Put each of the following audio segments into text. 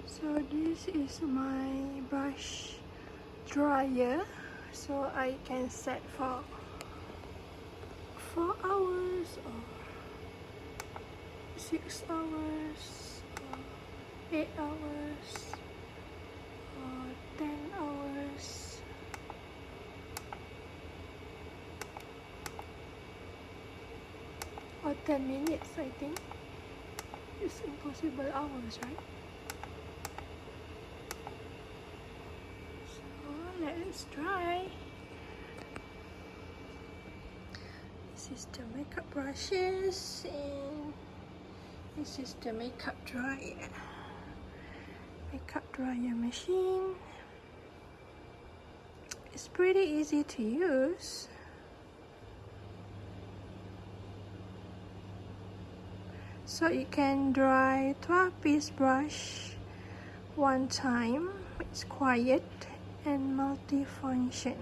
So this is my brush dryer, so I can set for 4 hours or 6 hours or 8 hours or 10 hours. Or 10 minutes, I think. It's impossible hours, right? So let's try. This is the makeup brushes and this is the makeup dryer. Makeup dryer machine. It's pretty easy to use. So you can dry 12-piece brush one time. It's quiet and multifunction.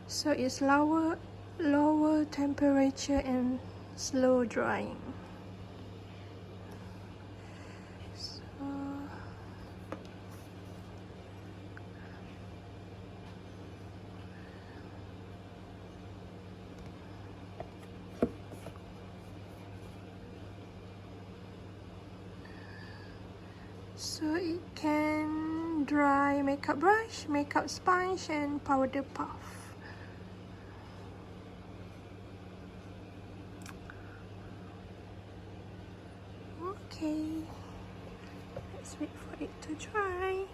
So it's lower temperature and slow drying. So it can dry makeup brush, makeup sponge and powder puff. Okay, let's wait for it to dry.